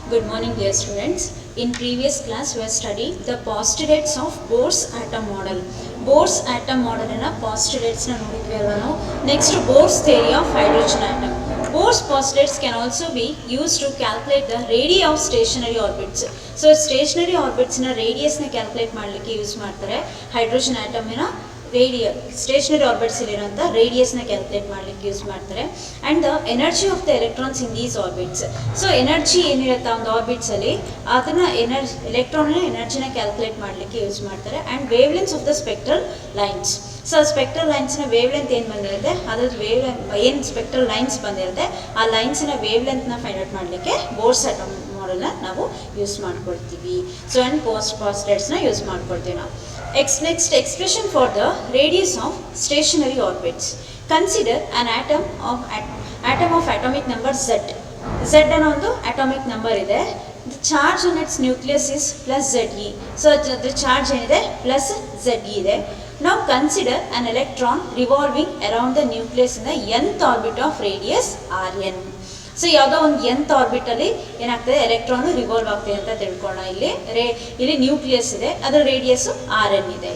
Good morning, dear students. In previous class, we have studied the postulates of Bohr's atom model. Bohr's atom model na postulates na nodidvi alva ನಾವು. Next, Bohr's theory of hydrogen atom. Bohr's postulates can also be used to calculate the radii of stationary orbits. So, stationary orbits na radius na calculate ಮಾಡಲಿಕ್ಕೆ use ಮಾಡ್ತಾರೆ. Hydrogen atom ನ stationary orbits ಇರೋಂಥ ರೇಡಿಯಸ್ನ calculate ಮಾಡಲಿಕ್ಕೆ use ಮಾಡ್ತಾರೆ. And the energy of the electrons in these orbits. So energy ಏನಿರುತ್ತೆ ಒಂದು ಆರ್ಬಿಟ್ಸಲ್ಲಿ ಅದನ್ನು ಎಲೆಕ್ಟ್ರಾನ್ನ ಎನರ್ಜಿನ ಕ್ಯಾಲ್ಕುಲೇಟ್ ಮಾಡಲಿಕ್ಕೆ ಯೂಸ್ ಮಾಡ್ತಾರೆ. And wavelengths of the spectral lines. So spectral ಲೈನ್ಸ್ನ ವೇವ್ ಲೆಂತ್ ಏನು ಬಂದಿರುತ್ತೆ, ಅದ್ರದ್ದು ಏನು ಸ್ಪೆಕ್ಟ್ರಲ್ ಲೈನ್ಸ್ ಬಂದಿರುತ್ತೆ ಆ ಲೈನ್ಸ್ನ ವೇವ್ ಲೆಂತ್ನ ಫೈಂಡ್ ಔಟ್ ಮಾಡಲಿಕ್ಕೆ ಬೋರ್ಸ್ ಆಟಮ್ ಮಾಡೆಲ್ನ ನಾವು ಯೂಸ್ ಮಾಡ್ಕೊಳ್ತೀವಿ. ಸೊ ಆ್ಯಂಡ್ postulates ಯೂಸ್ ಮಾಡ್ಕೊಳ್ತೀವಿ ನಾವು. Next expression for the radius of stationary orbits. Consider an atom of atomic number Z. Z ಅನ್ನೋ ಒಂದು atomic number ಇದೆ. The charge on its nucleus is plus Ze. So the charge ಏನಿದೆ plus Ze ಇದೆ. Now consider an electron revolving around the nucleus in the nth orbit of radius Rn. So ಯಾವುದೋ ಒಂದು nth ಆರ್ಬಿಟಲ್ಲಿ ಏನಾಗ್ತದೆ, electron revolve ಆಗ್ತದೆ ಅಂತ ತಿಳ್ಕೊಳ್ಳೋಣ. ಇಲ್ಲಿ nucleus ಇದೆ, ಅದರ ರೇಡಿಯಸ್ Rn ಇದೆ.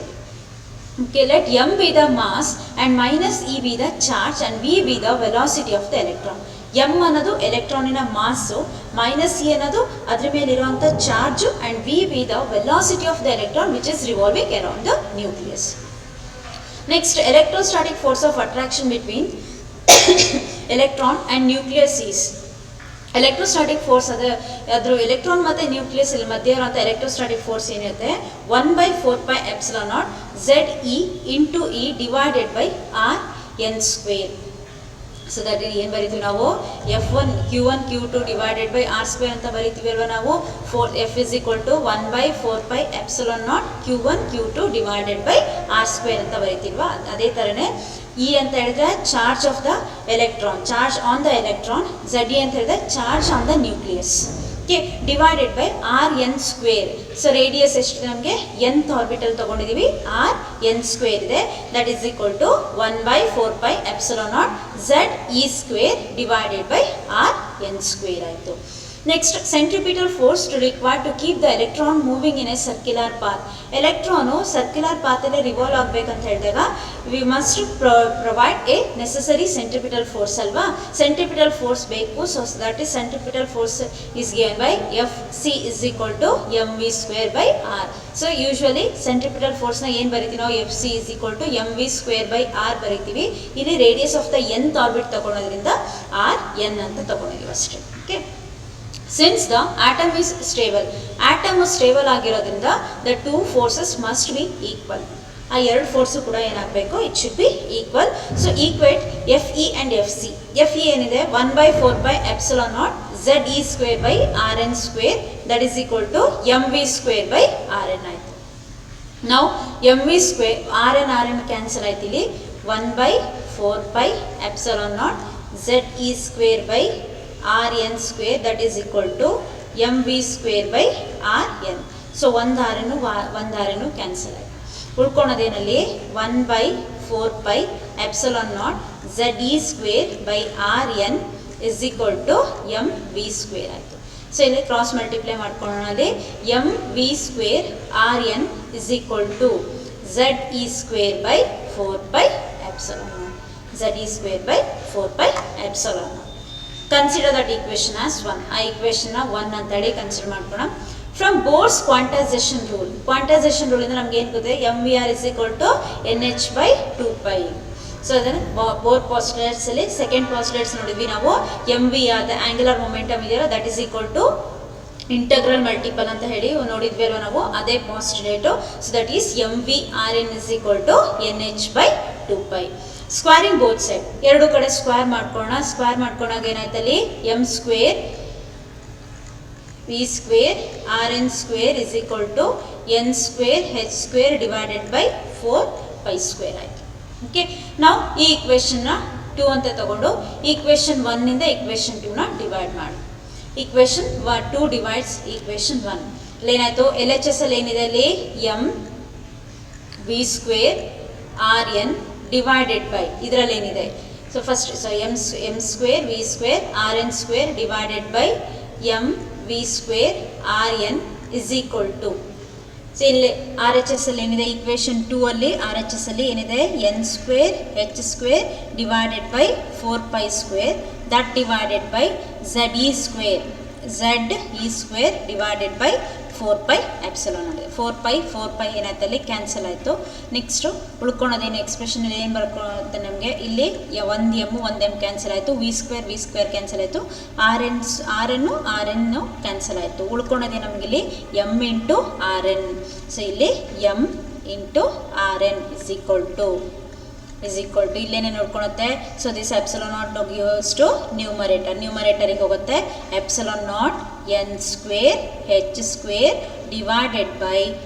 Okay, let m be the mass and minus e be the charge and v be the velocity of the electron. m ಅನ್ನೋದು ಎಲೆಕ್ಟ್ರಾನಿನ ಮಾಸ್ಸು, ಮೈನಸ್ e ಅನ್ನೋದು ಅದ್ರ ಮೇಲಿರುವಂಥ charge and v be the velocity of the electron which is revolving around the nucleus. Next, electrostatic force of attraction between electron and nucleus is. Electrostatic force ಅದ್ರ electron ಮತ್ತು nucleus ಇಲ್ಲಿ ಮಧ್ಯೆ ಇರುವಂಥ electrostatic force ಏನಿರುತ್ತೆ 1/4πε0 ZE into E divided by Rn square. So that ಏನು ಬರೀತೀವಿ ನಾವು, F1 Q1 Q2 divided by R square ಅಂತ ಬರೀತೀವಿ ಅಲ್ವಾ ನಾವು. F is equal to 1/4πε0 Q1 Q2 divided by R square ಅಂತ ಬರೀತೀಲ್ವಾ. ಅದೇ ಥರನೇ E ಅಂತ ಹೇಳಿದ್ರೆ charge of the electron, charge on the electron. ZE ಅಂತ ಹೇಳಿದ್ರೆ charge on the nucleus. Okay, divided by Rn square. So radius ಎಷ್ಟು ನಮಗೆ nth ಆರ್ಬಿಟಲ್ ತೊಗೊಂಡಿದ್ದೀವಿ, Rn ಸ್ಕ್ವೇರ್ ಇದೆ. That is equal to 1/4πε0 ZE square divided by Rn square ಆಯಿತು. Next, centripetal force required to keep the electron moving in a circular path. Electron circular ಪಾತಲ್ಲೇ revolve ಆಗಬೇಕಂತ ಹೇಳಿದಾಗ we must provide a necessary centripetal force ಅಲ್ವಾ. Centripetal force ಬೇಕು. So that is centripetal force is given by Fc is equal to mv square by R. So usually centripetal ಫೋರ್ಸ್ನ ಏನು ಬರಿತೀವಿ ನಾವು, Fc is equal to mv square by R ಬರಿತೀವಿ. ಇಲ್ಲಿ radius of the nth orbit ತಗೊಳೋದ್ರಿಂದ Rn ಅಂತ ತಗೊಂಡಿದ್ದೀವಿ ಅಷ್ಟೇ. Okay, since the atom is stable, atom stable ಆಗಿರೋದ್ರಿಂದ the two forces must be equal. ಆ ಎರಡು ಫೋರ್ಸು ಕೂಡ ಏನಾಗಬೇಕು, it should be equal. So equate Fe and Fc. Fe ಏನಿದೆ 1/4πε0 ZE square by Rn square that is equal to mv square by Rn ಆಯಿತು. ನಾವು mv square Rn cancel ಆಯ್ತು. ಇಲ್ಲಿ 1/4πε0 ZE square by Rn square that is equal to mv square by Rn. So ಒಂದು Rn cancel ಆಯಿತು. ಉಳ್ಕೊಳೋದೇನಲ್ಲಿ 1/4πε0 ZE square by Rn is equal to mv square ಆಯಿತು. So ಇಲ್ಲಿ cross multiply ಮಾಡ್ಕೊಳ್ಳೋಣ. ಅಲ್ಲಿ mv square Rn is equal to ZE square by 4πε0. ZE square by 4πε0. Consider that equation as 1. ಆ ಈಕ್ವೇಷನ್ನ 1 ಅಂತ ಹೇಳಿ ಕನ್ಸಿಡರ್ ಮಾಡ್ಕೋಣ. From Bohr's quantisation rule. Quantisation ರೂಲಿಂದ ನಮ್ಗೆ ಏನು ಗೊತ್ತಿದೆ, mvr is equal to nh/2π. So ಅದನ್ನು ಬೋರ್ ಪಾಸ್ಟುಲೇಟ್ಸಲ್ಲಿ ಸೆಕೆಂಡ್ ಪಾಸ್ಟುಲೇಟ್ಸ್ ನೋಡಿದ್ವಿ ನಾವು. mvr ದ ಆಂಗ್ಯುಲರ್ ಮೊಮೆಂಟಮ್ ಇದೆಯಲ್ಲ that is equal to integral multiple ಅಂತ ಹೇಳಿ ನೋಡಿದ್ವಿ ಅಲ್ವ ನಾವು, ಅದೇ postulate. So that is mvrn is equal to nh/2π. Squaring both side, ಎರಡು ಕಡೆ ಸ್ಕ್ವೇರ್ ಮಾಡ್ಕೊಳ್ಳೋಣ. ಸ್ಕ್ವೇರ್ ಮಾಡ್ಕೊಂಡಾಗ ಏನಾಯ್ತಲ್ಲಿ m square v square Rn square is equal to n square h square divided by 4π square ಆಯಿತು. ಓಕೆ, ನಾವು ಈ ಈಕ್ವೇಷನ್ನ 2 ಅಂತ ತಗೊಂಡು ಈಕ್ವೇಷನ್ 1 ಈಕ್ವೇಷನ್ 2ನ ಡಿವೈಡ್ ಮಾಡಿ. Equation 2 divides equation 1. ಅಲ್ಲಿ ಏನಾಯಿತು, LHS ಅಲ್ಲಿ ಏನಿದೆ, ಅಲ್ಲಿ m v square Rn divided by ಇದರಲ್ಲಿ ಏನಿದೆ. So first m square v square Rn square divided by m v v square r N is equal to, so ಇಲ್ಲಿ R H S ಅಲ್ಲಿ ಏನಿದೆ ಈಕ್ವೇಶನ್ 2 ಅಲ್ಲಿ R H S ಅಲ್ಲಿ ಏನಿದೆ N square H square divided by 4π square that divided by Z E square divided by 4π epsilon ಆಗಿದೆ. 4π ಏನಾಯ್ತಲ್ಲಿ cancel ಆಯಿತು. Next ಉಳ್ಕೊಳೋದೇನು ಎಕ್ಸ್ಪ್ರೆಷನ್ ಏನು ಬರ್ಕೊಳ್ಳುತ್ತೆ ನಮಗೆ ಇಲ್ಲಿ ಒಂದು ಎಮ್ ಕ್ಯಾನ್ಸಲ್ ಆಯಿತು, ವಿ ಸ್ಕ್ವೇರ್ ಕ್ಯಾನ್ಸಲ್ ಆಯಿತು, ಆರ್ ಎನ್ನು ಕ್ಯಾನ್ಸಲ್ ಆಯಿತು. ಉಳ್ಕೊಳೋದೇ ನಮಗೆ ಇಲ್ಲಿ M into R N. So ಇಲ್ಲಿ M into R N is equal to ಇಲ್ಲೇನೇ ನೋಡ್ಕೊಳುತ್ತೆ. ಸೊ this epsilon naught gives to ನ್ಯೂಮರೇಟರಿಗೆ ಹೋಗುತ್ತೆ. Epsilon naught N square H square divided by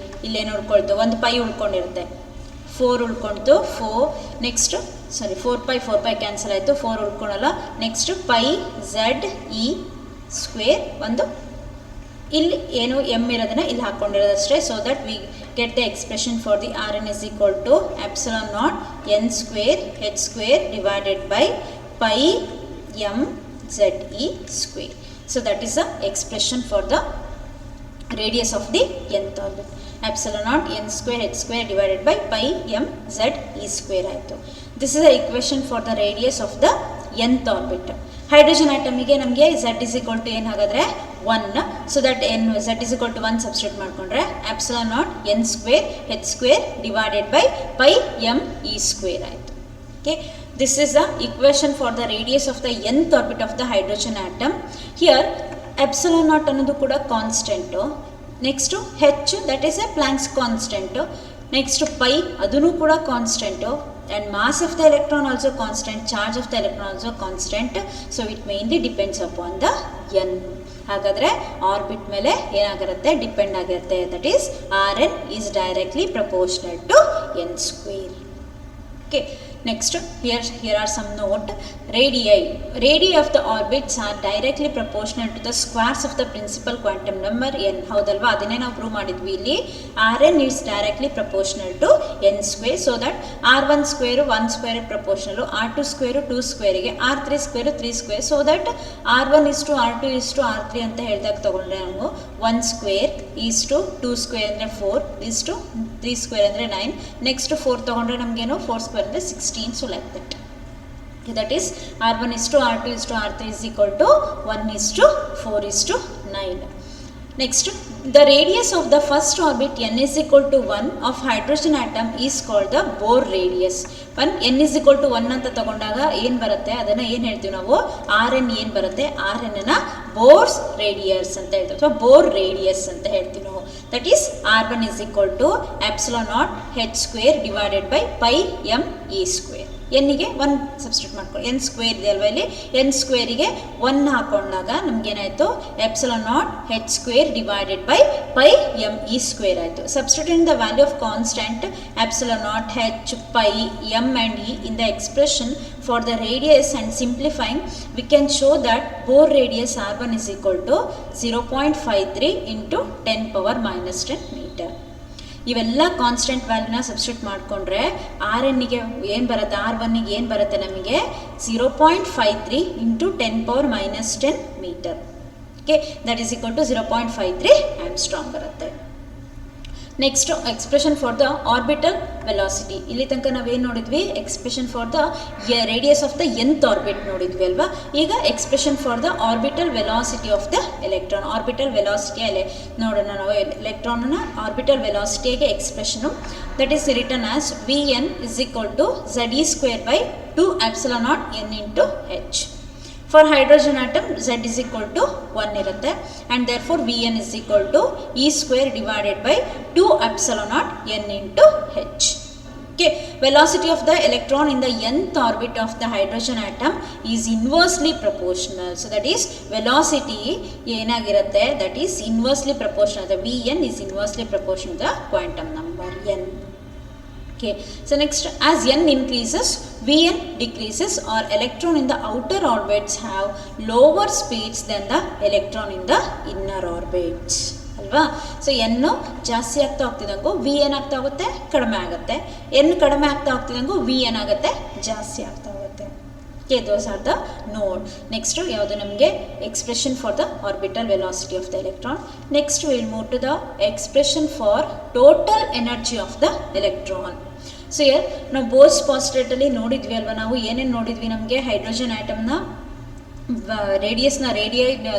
ಇಲ್ಲೇ ನೋಡ್ಕೊಳ್ತು ಒಂದು ಪೈ ಉಳ್ಕೊಂಡಿರುತ್ತೆ, 4 ಉಳ್ಕೊಳ್ತು, 4 ನೆಕ್ಸ್ಟ್ 4π ಕ್ಯಾನ್ಸಲ್ ಆಯಿತು, 4 ಉಳ್ಕೊಳಲ್ಲ. Next pi Z E square ಒಂದು ಇಲ್ಲಿ ಏನು ಎಮ್ ಇರೋದನ್ನ ಇಲ್ಲಿ ಹಾಕ್ಕೊಂಡಿರೋದಷ್ಟೇ. So that we get the expression for the R N is equal to epsilon naught N square H square divided by pi M Z E square. So that is the expression for the radius of the nth orbit. Epsilon naught n square h square divided by pi m z e square ಆಯಿತು. This is the equation for the radius of the nth orbit. Hydrogen ಆಟಮಿಗೆ ನಮಗೆ z is equal to ಏನು ಹಾಗಾದರೆ 1. So that z is equal to 1 substitute ಮಾಡಿಕೊಂಡ್ರೆ epsilon naught N square H square divided by pi M E square ಆಯಿತು. Okay, this is the equation for the radius of the nth orbit of the hydrogen atom. Here epsilon naught ಅನ್ನೋದು ಕೂಡ constant, next h that is a Planck's constant, next pi ಅದೂ ಕೂಡ constant, and mass of the electron also constant, charge of the electron also constant. So it mainly depends upon the n. ಹಾಗಾದರೆ orbit ಮೇಲೆ ಏನಾಗಿರುತ್ತೆ, depend ಆಗಿರುತ್ತೆ. That is r n is directly proportional to n square. Okay, next here are some note. Radii of the orbits are directly proportional to the squares of the principal quantum number n. ಹೌದಲ್ವಾ, ಅದನ್ನೇ ನಾವು prove ಮಾಡಿದ್ವಿ. ಇಲ್ಲಿ Rn is directly proportional to n square, so that R1 square 1 square proportional, R2 square 2 square ಗೆ, R3 square 3 square, so that R1 is to R2 is to R3 ಅಂತ ಹೇಳಿದಾಗ ತಗೊಂಡ್ರೆ ನಾವು 1 square is to 2 square ಅಂದರೆ 4 is to 3 square ಅಂದರೆ 9, next 4 ತಗೊಂಡ್ರೆ ನಮಗೇನು 4 square ಅಂದರೆ 16. So like that is R1 is to R2 is to R3 is equal to 1 is to 4 is to 9. Next, the radius of the first orbit n is equal to 1 of hydrogen atom is called the Bohr radius. When n is equal to 1 ಅಂತ ತಗೊಂಡಾಗ ಏನು ಬರುತ್ತೆ ಅದನ್ನು ಏನು ಹೇಳ್ತೀವಿ ನಾವು, R N ಏನು ಬರುತ್ತೆ, ಆರ್ ಎನ್ ಅನ್ನ ಬೋರ್ಸ್ ರೇಡಿಯಸ್ ಅಂತ ಹೇಳ್ತೀವಿ, ಅಥವಾ ಬೋರ್ ರೇಡಿಯಸ್ ಅಂತ ಹೇಳ್ತೀವಿ ನಾವು. That is R1 is equal to epsilon naught h square divided by pi m e square. ಎನ್ನಿಗೆ 1 ಸಬ್ಸ್ಟಿಟ್ಯೂಟ್ ಮಾಡ್ಕೊಳ್ಳಿ, ಎನ್ ಸ್ಕ್ವೇರ್ ಇದೆ ಅಲ್ವಾ, ಇಲ್ಲಿ ಎನ್ ಸ್ಕ್ವೇರಿಗೆ 1 ಹಾಕೊಂಡಾಗ ನಮಗೇನಾಯಿತು, epsilon naught H square divided by pi M E square ಆಯಿತು. Substituting the value of constant epsilon naught H pi M and E in the expression for the radius and simplifying we can show that Bohr radius R1 is equal to 0.53 into 10 power minus 10 meter. ಇವೆಲ್ಲ constant ವ್ಯಾಲ್ಯೂನ substitute ಮಾಡಿಕೊಂಡ್ರೆ R ಎನ್ನಿಗೆ ಏನು ಬರುತ್ತೆ, R1ಗೆ ಏನು ಬರುತ್ತೆ ನಮಗೆ 0.53 into 10 power minus 10 metre. Okay, that is equal to 0.53 angstrom ಬರುತ್ತೆ. Next expression for the orbital velocity. ಇಲ್ಲಿ ತನಕ ನಾವೇನು ನೋಡಿದ್ವಿ, expression for the radius of the nth orbit ನೋಡಿದ್ವಿ ಅಲ್ವಾ. ಈಗ expression for the orbital velocity of the electron. Orbital ವೆಲಾಸಿಟಿಯಲ್ಲಿ ನೋಡೋಣ ನಾವು ಎಲೆಕ್ಟ್ರಾನ್ನ ಆರ್ಬಿಟಲ್ ವೆಲಾಸಿಟಿಗೆ ಎಕ್ಸ್ಪ್ರೆಷನು. That is return as v n is equal to z E square by 2 epsilon naught n into h. For hydrogen atom z is equal to 1 ಇರುತ್ತೆ, and therefore Vn is equal to E square divided by 2 epsilon naught n into h. Okay, velocity of the electron in the nth orbit of the hydrogen atom is inversely proportional. So that is velocity ಏನಾಗಿರುತ್ತೆ, that is inversely proportional. The Vn is inversely proportional to the quantum number n. Okay, so next, as n increases, Vn decreases, or electron in the outer orbits have lower speeds than the electron in the inner orbits. ಅಲ್ವಾ. So ಎನ್ನು ಜಾಸ್ತಿ ಆಗ್ತಾ ಹೋಗ್ತಿದ್ದಂಗೂ V ಏನಾಗ್ತಾ ಹೋಗುತ್ತೆ, ಕಡಿಮೆ ಆಗುತ್ತೆ. N ಕಡಿಮೆ ಆಗ್ತಾ ಹೋಗ್ತಿದ್ದಂಗೂ ವಿ ಏನಾಗುತ್ತೆ, ಜಾಸ್ತಿ ಆಗ್ತಾ ಹೋಗುತ್ತೆ. Okay, those are the node. Next ಯಾವುದು ನಮಗೆ expression for the orbital velocity of the electron. Next we will move to the expression for total energy of the electron. So here ನಾವು Bohr's postulate ಅಲ್ಲಿ ನೋಡಿದ್ವಿ ಅಲ್ವಾ, ನಾವು ಏನೇನು ನೋಡಿದ್ವಿ, ನಮಗೆ ಹೈಡ್ರೋಜನ್ ಆಟಮ್ನ ರೇಡಿಯಸ್ನ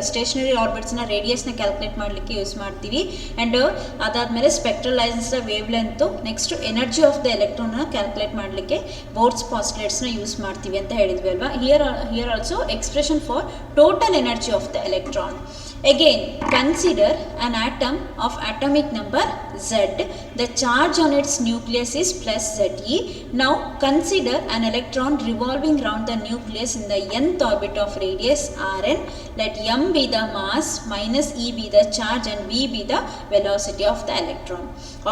ಸ್ಟೇಷನರಿ ಆರ್ಬಿಟ್ಸ್ನ ರೇಡಿಯಸ್ನ ಕ್ಯಾಲ್ಕುಲೇಟ್ ಮಾಡಲಿಕ್ಕೆ ಯೂಸ್ ಮಾಡ್ತೀವಿ. ಆ್ಯಂಡ್ ಅದಾದಮೇಲೆ ಸ್ಪೆಕ್ಟ್ರಲ್ ಲೈನ್ಸ್ನ wave length, next energy of the ಎಲೆಕ್ಟ್ರಾನ್ನ ಕ್ಯಾಲ್ಕುಲೇಟ್ ಮಾಡಲಿಕ್ಕೆ ಬೋರ್ಸ್ ಪಾಸ್ಟುಲೇಟ್ಸ್ನ ಯೂಸ್ ಮಾಡ್ತೀವಿ ಅಂತ ಹೇಳಿದ್ವಿ ಅಲ್ವಾ. Here also expression for total energy of the electron. Again, consider an atom of atomic number Z. The charge on its nucleus is plus Ze. Now consider an electron revolving round the nucleus in the nth orbit of radius Rn. Let m be the mass, minus e be the charge and v be the velocity of the electron.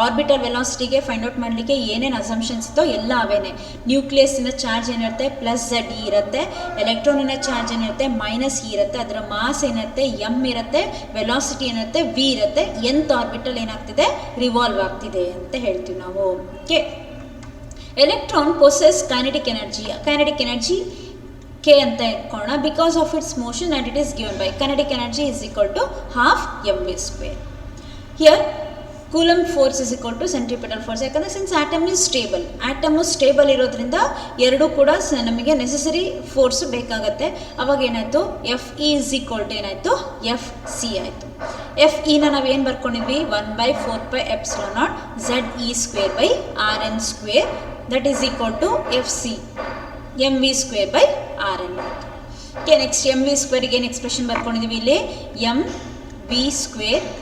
Orbital velocity ಗೆ find out ಮಾಡಲಿಕ್ಕೆ ಏನೇನು assumptions ಇತ್ತೋ ಎಲ್ಲ ಅವೇನೆ. ನ್ಯೂಕ್ಲಿಯಸ್ಸಿನ charge ಏನಿರುತ್ತೆ plus Z ಇರುತ್ತೆ, ಎಲೆಕ್ಟ್ರಾನಿನ charge ಏನಿರುತ್ತೆ minus E ಇರುತ್ತೆ, ಅದರ ಮಾಸ್ ಏನಿರುತ್ತೆ ಎಮ್ ಇರುತ್ತೆ, ವೆಲಾಸಿಟಿ ಏನಿರುತ್ತೆ ವಿ ಇರುತ್ತೆ, ಎಂತ್ ಆರ್ಬಿಟಲ್ ಏನಾಗ್ತಿದೆ ರಿವಾಲ್ವ್ ಆಗ್ತಿದೆ ಅಂತ ಹೇಳ್ತೀವಿ ನಾವು. Okay, electron possess kinetic energy K ಅಂತ ಇಟ್ಕೊಳ್ಳೋಣ. Because of its motion and it is given by kinetic energy is equal to half mv². Here Coulomb force is equal to centripetal force. ಯಾಕಂದರೆ since atom is stable, atom stable ಇರೋದ್ರಿಂದ ಎರಡೂ ಕೂಡ ನಮಗೆ necessary force ಬೇಕಾಗತ್ತೆ. ಅವಾಗ ಏನಾಯಿತು F E is equal to ಏನಾಯಿತು F C ಆಯಿತು. ಎಫ್ ಇನ ನಾವೇನು ಬರ್ಕೊಂಡಿದ್ವಿ 1/4πε0 Ze²/Rn² that is equal to f c mv²/Rn. Okay, next mv² ಏನು ಎಕ್ಸ್ಪ್ರೆಷನ್ ಬರ್ಕೊಂಡಿದ್ದೀವಿ ಇಲ್ಲಿ mv²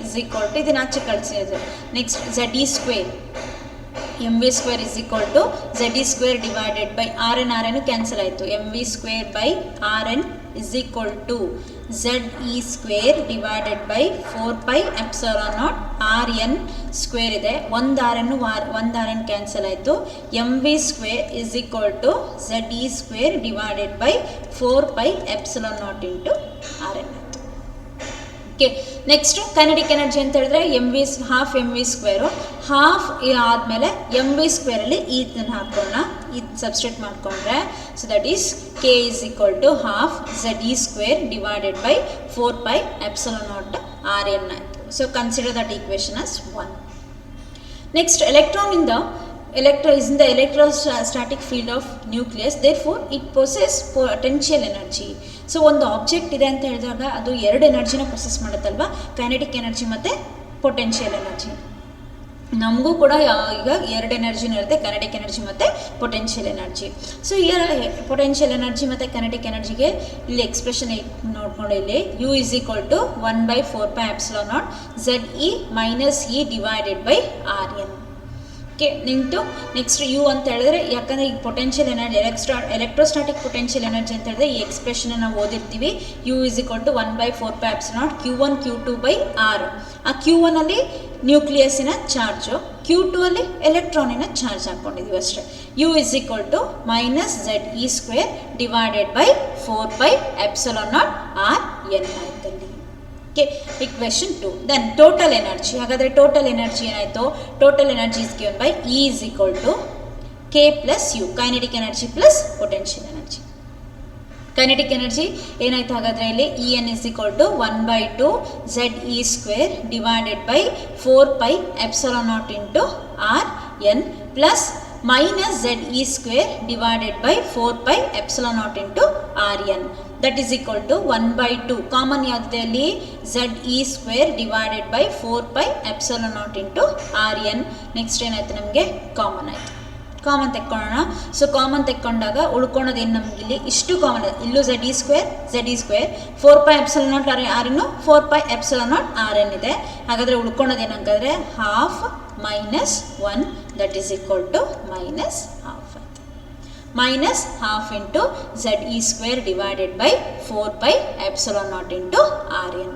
is equal to ಇದನ್ನ ಆಚೆ ಕಳಿಸಿದ್ರು. Next Ze², mv² is equal to Ze² divided by Rn cancel ಆಯಿತು. mv²/Rn is equal to Ze² divided by 4πε0 Rn² ಇದೆ. ಒಂದು Rn cancel ಆಯಿತು. mv² is equal to Ze² divided by 4πε0 into Rn. Okay, next kinetic energy ಅಂತ ಹೇಳಿದ್ರೆ half mv², half ಆದಮೇಲೆ mv²ಅಲ್ಲಿ ಇದನ್ನು ಹಾಕೋಣ, ಇದು ಸಬ್ಸ್ಟಿಟ್ಯೂಟ್ ಮಾಡಿಕೊಂಡ್ರೆ so that is K is equal to half Ze² divided by 4πε0 Rn ಆಯಿತು. So consider that equation as 1. Next electron is in the electrostatic field of nucleus, therefore it possesses potential energy. So ಒಂದು object ಇದೆ ಅಂತ ಹೇಳಿದಾಗ ಅದು ಎರಡು ಎನರ್ಜಿನ process ಮಾಡುತ್ತಲ್ವ, kinetic energy ಮತ್ತು ಪೊಟೆನ್ಷಿಯಲ್ ಎನರ್ಜಿ. ನಮಗೂ ಕೂಡ ಈಗ ಎರಡು ಎನರ್ಜಿನ ಇರುತ್ತೆ, ಕೈನೆಟಿಕ್ ಎನರ್ಜಿ ಮತ್ತು potential energy. So here potential energy ಮತ್ತು ಕೈನೆಟಿಕ್ ಎನರ್ಜಿಗೆ ಇಲ್ಲಿ ಎಕ್ಸ್ಪ್ರೆಷನ್ ನೋಡ್ಕೊಂಡು ಇಲ್ಲಿ U is equal to 1/4πε0 Ze minus E divided by Rn. Okay, ನಿಂತು ನೆಕ್ಸ್ಟ್ ಯು ಅಂತ ಹೇಳಿದ್ರೆ, ಯಾಕಂದರೆ ಈಗ potential energy electrostatic potential energy ಅಂತ ಹೇಳಿದ್ರೆ ಈ ಎಕ್ಸ್ಪ್ರೆಷನ್ ನಾವು ಓದಿರ್ತೀವಿ. U is equal to 1/4πε0 Q1 Q2/R. ಆ Q1 ಅಲ್ಲಿ ನ್ಯೂಕ್ಲಿಯಸ್ಸಿನ ಚಾರ್ಜು, Q2 ಅಲ್ಲಿ ಎಲೆಕ್ಟ್ರಾನಿನ ಚಾರ್ಜ್ ಹಾಕ್ಕೊಂಡಿದ್ದೀವಿ ಅಷ್ಟೇ. U is equal to minus Ze² divided by 4πε0 Rn ಆಯ್ತಲ್ಲಿ. Okay, equation 2. Then total energy. ಹಾಗಾದರೆ ಟೋಟಲ್ ಎನರ್ಜಿ ಏನಾಯಿತು, total energy is given by E is equal to K plus U, kinetic energy plus potential energy. Kinetic energy ಏನಾಯಿತು ಹಾಗಾದರೆ ಇಲ್ಲಿ En is equal to 1/2 Ze² divided by 4πε0 into Rn plus minus Ze² divided by 4πε0 into Rn, that is equal to 1/2. Common ಯಾವುದಿದೆ ಅಲ್ಲಿ Ze² divided by 4πε0 into Rn. Next ಏನಾಯ್ತು ನಮಗೆ common ಆಯಿತು. Common ತೆಕ್ಕೊಳ್ಳೋಣ. So common ತೆಕ್ಕೊಂಡಾಗ ಉಳ್ಕೊಳೋದೇನು ನಮಗಿಲ್ಲಿ ಇಷ್ಟು common, ಇಲ್ಲೂ Ze² 4πε0 Rn 4πε0 Rn ಇದೆ. ಹಾಗಾದರೆ ಉಳ್ಕೊಳೋದೇನಂಗಾದ್ರೆ half minus 1 that is equal to minus half. Minus half into Ze² divided by 4πε0 into Rn.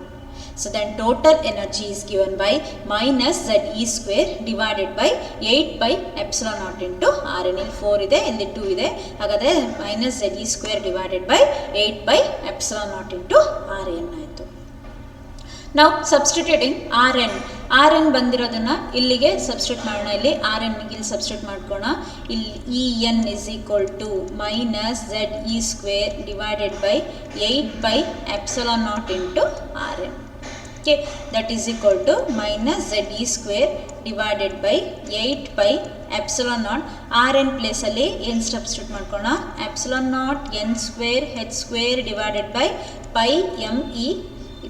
So then total energy is given by minus Ze² divided by 8πε0 into Rn. ಇಲ್ಲಿ 4 ಇದೆ, ಇಲ್ಲಿ 2 ಇದೆ. ಹಾಗಾದರೆ minus Ze² divided by 8πε0 into Rn ಆಯಿತು. Now substituting Rn. R N ಬಂದಿರೋದನ್ನು ಇಲ್ಲಿಗೆ substitute ಮಾಡೋಣ. ಇಲ್ಲಿ ಆರ್ ಎನ್ಗೆ ಇಲ್ಲಿ ಸಬ್ಸ್ಟಿಟ್ಯೂಟ್ ಮಾಡ್ಕೋಣ. ಇಲ್ಲಿ E N is equal to minus Z E square divided by 8πε0 into R N. Okay, that is equal to minus Z E square divided by 8πε0 R N ಪ್ಲೇಸಲ್ಲಿ ಏನು substitute ಮಾಡ್ಕೋಣ, ε0 N square H square divided by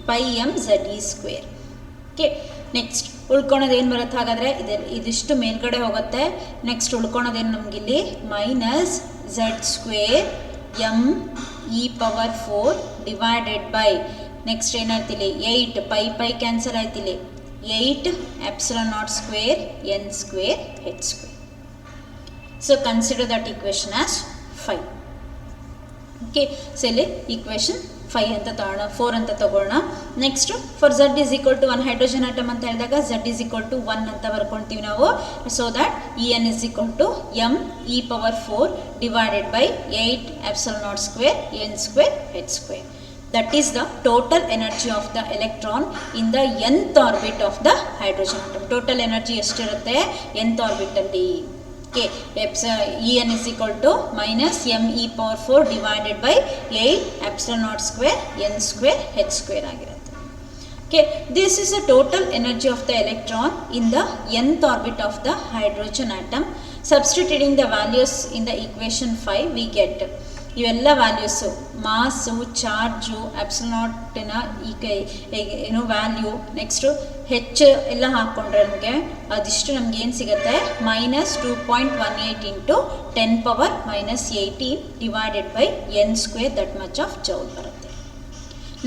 πm Z E square. Okay, next ಉಳ್ಕೊಳೋದೇನು ಬರುತ್ತೆ ಹಾಗಾದರೆ ಇದಿಷ್ಟು ಮೇಲ್ಗಡೆ ಹೋಗುತ್ತೆ. Next ಉಳ್ಕೊಳೋದೇನು ನಮಗಿಲ್ಲಿ minus Z square M E power 4 divided by next ಏನಾಯ್ತಿಲ್ಲಿ 8 pi cancel ಆಯ್ತಿಲ್ಲಿ 8ε0 square N square H square. So consider that equation as 5. Okay, so ಇಲ್ಲಿ ಈಕ್ವೇಷನ್ 5 ಅಂತ ತಗೋಣ, 4 ಅಂತ ತಗೋಣ. Next for Z is equal to 1 hydrogen atom ಅಂತ ಹೇಳಿದಾಗ Z is equal to 1 ಅಂತ ಬರ್ಕೊಳ್ತೀವಿ ನಾವು. So that E N is equal to M E power 4 divided by 8ε0 square N square H square. That is the total energy of the electron in the nth orbit of the hydrogen atom. Total energy ಎಷ್ಟಿರುತ್ತೆ nth orbit ಅಲ್ಲಿ. Okay, En is equal to minus me power 4 divided by 8ε0 square n square h square ಆಗಿರುತ್ತೆ. Okay, this is the total energy of the electron in the nth orbit of the hydrogen atom. Substituting the values in the equation 5 we get ಇವೆಲ್ಲ values ಮಾಸು, charge, epsilon ಏನು value, next ಹೆಚ್ಚು ಎಲ್ಲ ಹಾಕ್ಕೊಂಡ್ರೆ ನಮಗೆ ಅದಿಷ್ಟು ನಮ್ಗೆ ಏನು ಸಿಗುತ್ತೆ minus 2.18 into 10⁻−18 divided by N square that much of joule ಬರುತ್ತೆ.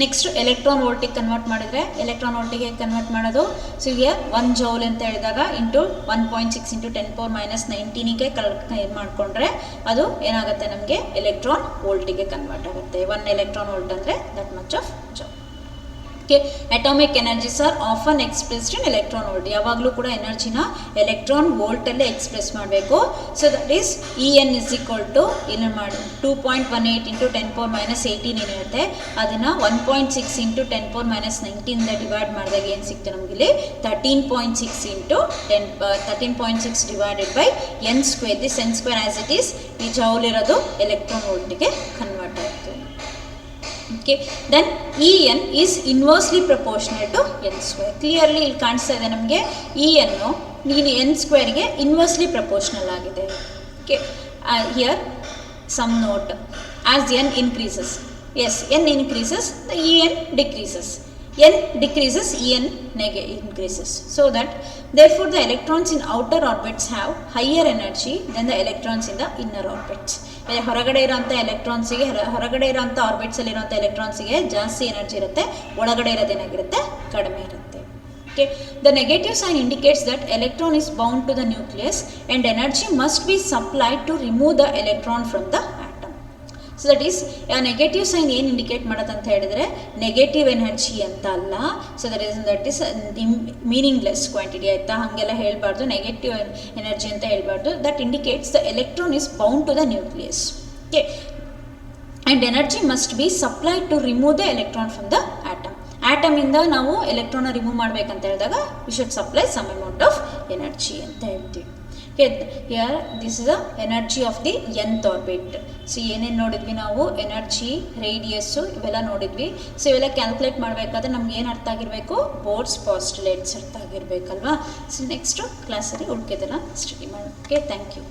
ನೆಕ್ಸ್ಟ್ ಎಲೆಕ್ಟ್ರಾನ್ ವೋಲ್ಟಿಗೆ ಕನ್ವರ್ಟ್ ಮಾಡಿದರೆ ಎಲೆಕ್ಟ್ರಾನ್ ವೋಲ್ಟಿಗೆ ಕನ್ವರ್ಟ್ ಮಾಡೋದು. ಸೊ ಈಗ 1 ಜೌಲ್ ಅಂತ ಹೇಳಿದಾಗ ಇಂಟು 1.6 ಇಂಟು 10⁻19ಗೆ ಇದು ಮಾಡಿಕೊಂಡ್ರೆ ಅದು ಏನಾಗುತ್ತೆ ನಮಗೆ ಎಲೆಕ್ಟ್ರಾನ್ ವೋಲ್ಟಿಗೆ ಕನ್ವರ್ಟ್ ಆಗುತ್ತೆ. 1 ಎಲೆಕ್ಟ್ರಾನ್ ವೋಲ್ಟ್ ಅಂದರೆ that much of joule. Okay, atomic energies are often expressed in electron volt. ಯಾವಾಗಲೂ ಕೂಡ ಎನರ್ಜಿನ ಎಲೆಕ್ಟ್ರಾನ್ ವೋಲ್ಟಲ್ಲೇ ಎಕ್ಸ್ಪ್ರೆಸ್ ಮಾಡಬೇಕು. So that is e N is equal to ಇಲ್ಲಿ ಮಾಡಿ 2.18 ಇಂಟು 10⁻18 ಏನಿರುತ್ತೆ ಅದನ್ನು 1.6 ಇಂಟು 10⁻19 ಡಿವೈಡ್ ಮಾಡಿದಾಗ ಏನು ಸಿಕ್ತು ನಮಗಿಲ್ಲಿ 13.6 into 13.6 divided by N square. This N square as it is ಈ ಜೌಲ್ ಇರೋದು ಎಲೆಕ್ಟ್ರಾನ್ ವೋಲ್ಟಿಗೆ ಕನ್ವರ್ಟ್ ಆಯಿತು. Okay, then En is inversely proportional to n square. Clearly ಇಲ್ಲಿ ಕಾಣಿಸ್ತಾ ಇದೆ ನಮಗೆ En ನೀನು n ಸ್ಕ್ವೇರ್ಗೆ ಇನ್ವರ್ಸ್ಲಿ ಪ್ರಪೋರ್ಷನಲ್ ಆಗಿದೆ. Okay, here some note as n increases, yes n increases the En decreases, n decreases En increases, so that therefore the electrons in outer orbits have higher energy than the electrons in the inner orbits. ಹೊರಗಡೆ ಇರೋಂಥ ಎಲೆಕ್ಟ್ರಾನ್ಸಿಗೆ ಹೊರಗಡೆ ಇರೋಂಥ ಆರ್ಬಿಟ್ಸಲ್ಲಿ ಇರೋಂಥ ಎಲೆಕ್ಟ್ರಾನ್ಸಿಗೆ ಜಾಸ್ತಿ energy ಇರುತ್ತೆ, ಒಳಗಡೆ ಇರೋದೇನಾಗಿರುತ್ತೆ ಕಡಿಮೆ ಇರುತ್ತೆ. Okay, the negative sign indicates that electron is bound to the nucleus and energy must be supplied to remove the electron from the atom. So that is ಆ ನೆಗೆಟಿವ್ ಸೈನ್ ಏನು ಇಂಡಿಕೇಟ್ ಮಾಡೋದು ಅಂತ ಹೇಳಿದರೆ ನೆಗೆಟಿವ್ ಎನರ್ಜಿ ಅಂತ ಅಲ್ಲ. So that is meaningless quantity ಆಯಿತಾ, ಹಾಗೆಲ್ಲ ಹೇಳಬಾರ್ದು. ನೆಗೆಟಿವ್ ಎನರ್ಜಿ ಅಂತ ಹೇಳಬಾರ್ದು. That indicates the electron is bound to the nucleus. Okay, and energy must be supplied to remove the electron from the atom. ಆಟಮಿಂದ ನಾವು ಎಲೆಕ್ಟ್ರಾನ್ನ ರಿಮೂವ್ ಮಾಡಬೇಕಂತ ಹೇಳಿದಾಗ we should supply some amount of energy ಅಂತ ಹೇಳ್ತೀವಿ. Here this is the energy of the nth orbit. So ಏನೇನು ನೋಡಿದ್ವಿ ನಾವು, ಎನರ್ಜಿ, ರೇಡಿಯಸ್ಸು ಇವೆಲ್ಲ ನೋಡಿದ್ವಿ. ಸೊ ಇವೆಲ್ಲ ಕ್ಯಾಲ್ಕುಲೇಟ್ ಮಾಡಬೇಕಾದ್ರೆ ನಮ್ಗೆ ಏನು ಅರ್ಥ ಆಗಿರಬೇಕು, ಬೋರ್ಡ್ಸ್ ಪಾಸ್ಟುಲೇಟ್ಸ್ ಅರ್ಥ ಆಗಿರಬೇಕಲ್ವಾ. ಸೊ ನೆಕ್ಸ್ಟು ಕ್ಲಾಸಲ್ಲಿ ಉಳ್ಕೆದೆಲ್ಲ ಸ್ಟಡಿ ಮಾಡೋಕ್ಕೆ. Thank you.